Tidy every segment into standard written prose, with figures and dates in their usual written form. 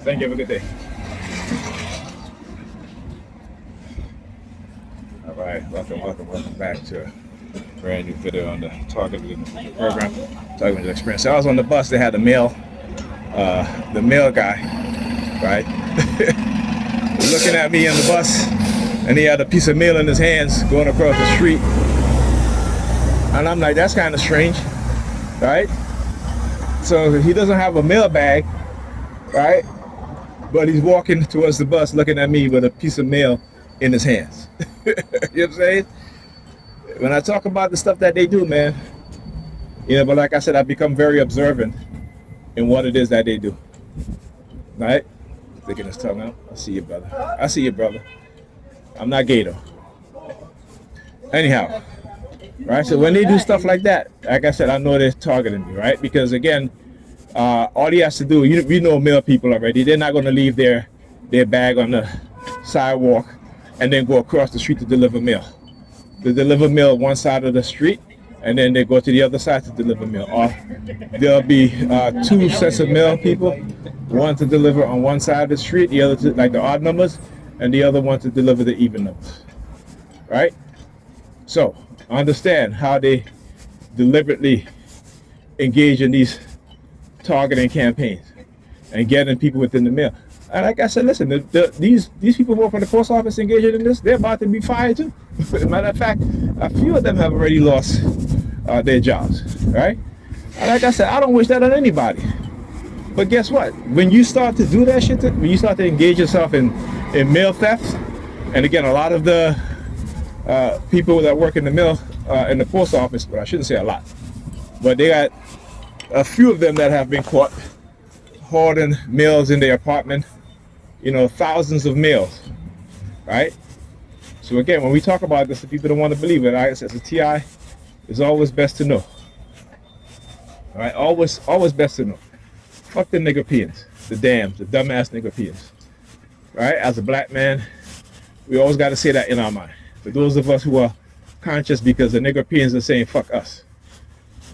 Thank you. Have a good day. All right, welcome back to a brand new video on the targeted program, targeted experience. So I was on the bus. They had the mail guy, right, looking at me on the bus, and he had a piece of mail in his hands going across the street, and I'm like, that's kind of strange, right? So he doesn't have a mail bag, right? But he's walking towards the bus looking at me with a piece of mail in his hands. You know what I'm saying? When I talk about the stuff that they do, man, you know, but like I said, I've become very observant in what it is that they do. Right? Sticking his tongue out. I see you, brother. I see you, brother. I'm not gay though. Anyhow, right? So when they do stuff like that, like I said, I know they're targeting me, right? Because again, all he has to do, we know male people already, they're not going to leave their bag on the sidewalk and then go across the street to deliver mail. They deliver mail one side of the street, and then they go to the other side to deliver mail. Or there'll be two sets of mail people, one to deliver on one side of the street, the other to, like the odd numbers, and the other one to deliver the even numbers, right? So understand how they deliberately engage in these targeting campaigns and getting people within the mail. And like I said, listen, these people work for the post office engaging in this, they're about to be fired too. Matter of fact, a few of them have already lost their jobs, right? And like I said, I don't wish that on anybody. But guess what? When you start to do that shit, when you start to engage yourself in mail theft, and again, a lot of the people that work in the mail, in the post office, but I shouldn't say a lot, but they got a few of them that have been caught hoarding mails in their apartment, you know, thousands of mails, right? So again, when we talk about this, the people don't want to believe it. I said, as a TI, it's always best to know. All right, always best to know. Fuck the Negropeans, the DANS, the dumbass Negropeans. Right? As a black man, we always got to say that in our mind. For those of us who are conscious, because the Negropeans are saying fuck us,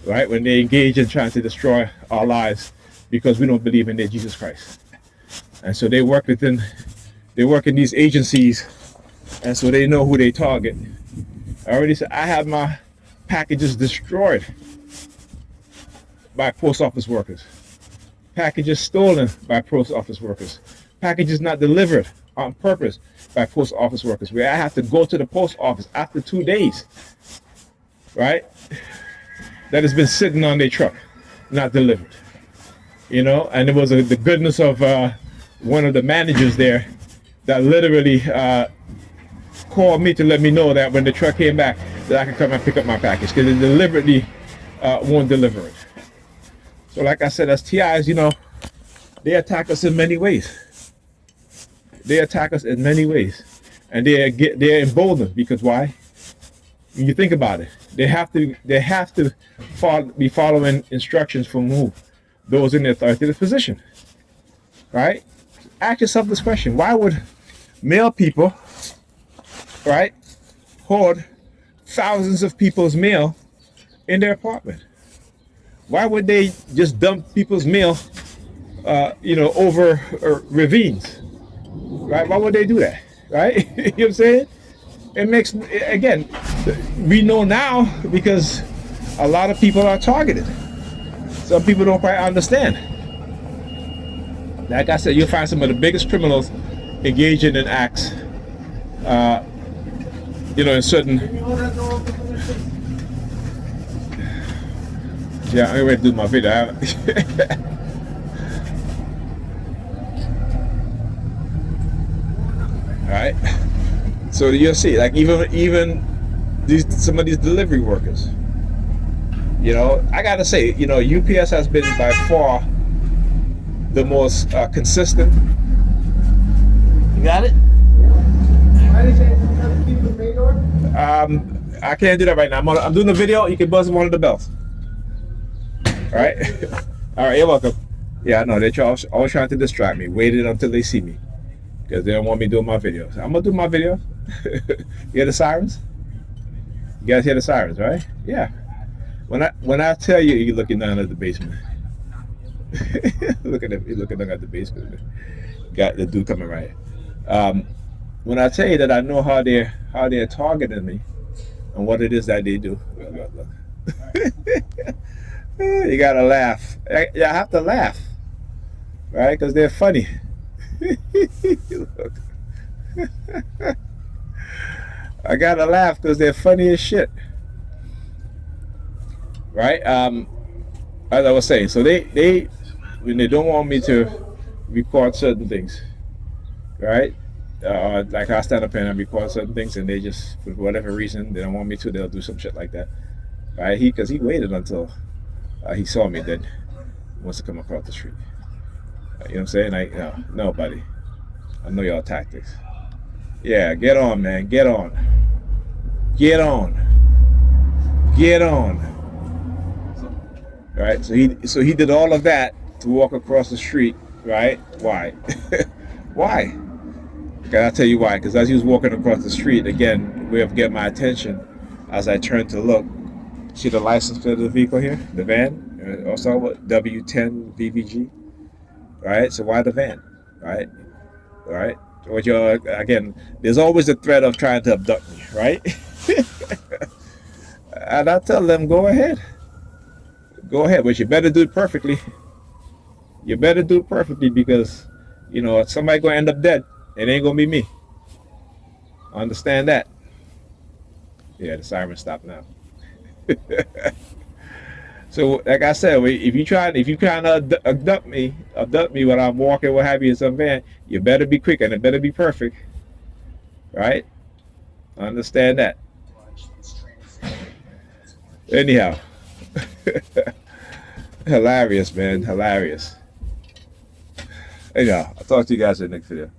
right? When they engage in trying to destroy our lives because we don't believe in their Jesus Christ. And so they work in these agencies, and so they know who they target. I already said I had my packages destroyed by post office workers, packages stolen by post office workers, packages not delivered on purpose by post office workers, where I have to go to the post office after 2 days, right? That has been sitting on their truck, not delivered. You know, and it was the goodness of one of the managers there that literally called me to let me know that when the truck came back, that I could come and pick up my package, because they deliberately won't deliver it. So like I said, as TIs, you know, they attack us in many ways. They attack us in many ways. And they're emboldened, because why? When you think about it, they have to be following instructions from who? Those in the authoritative position, right? Ask yourself this question: why would male people, right, hoard thousands of people's mail in their apartment? Why would they just dump people's mail, you know, over ravines, right? Why would they do that, right? You know what I'm saying? It makes, again, we know now because a lot of people are targeted. Some people don't quite understand. Like I said, you'll find some of the biggest criminals engaging in acts, you know, in certain. Yeah, I'm ready to do my video. All right. So you'll see, like even some of these delivery workers. You know, I gotta say, you know, UPS has been by far the most consistent. You got it? I can't do that right now. I'm doing a video. You can buzz one of the bells. All right. All right. You're welcome. Yeah, I know they're always trying to distract me. Waited until they see me because they don't want me doing my videos. I'm gonna do my video. You hear the sirens? You guys hear the sirens, right? Yeah. When I tell you, you're looking down at the basement. Look at him. He's looking at the basement. Got the dude coming right. Um, when I tell you that I know how they're targeting me and what it is that they do. Look. You gotta laugh. I have to laugh, right? Because they're funny. Look. I gotta laugh because they're funny as shit, right? As I was saying, so they when they don't want me to record certain things, right? Like I stand up and record certain things, and they just, for whatever reason, they don't want me to. They'll do some shit like that, right? Because he waited until he saw me, then he wants to come across the street. You know what I'm saying? Like, no, buddy. I know y'all tactics. Yeah, get on, man. Get on. Get on. Get on. Right? So he did all of that to walk across the street, right? Why? Why? Okay, I'll tell you why. Because as he was walking across the street, again, way of getting my attention, as I turned to look, see the license plate of the vehicle here, the van, also what W10 VVG, right? So why the van, right? All right. What again? There's always the threat of trying to abduct me, right? And I tell them, go ahead, but you better do it perfectly. You better do it perfectly because, somebody gonna end up dead. It ain't gonna be me. Understand that? Yeah, the siren stopped now. So, like I said, if you trying to abduct me when I'm walking, what have you, in some van, you better be quick and it better be perfect, right? Understand that. Anyhow, hilarious, man, hilarious. Anyhow, I'll talk to you guys in the next video.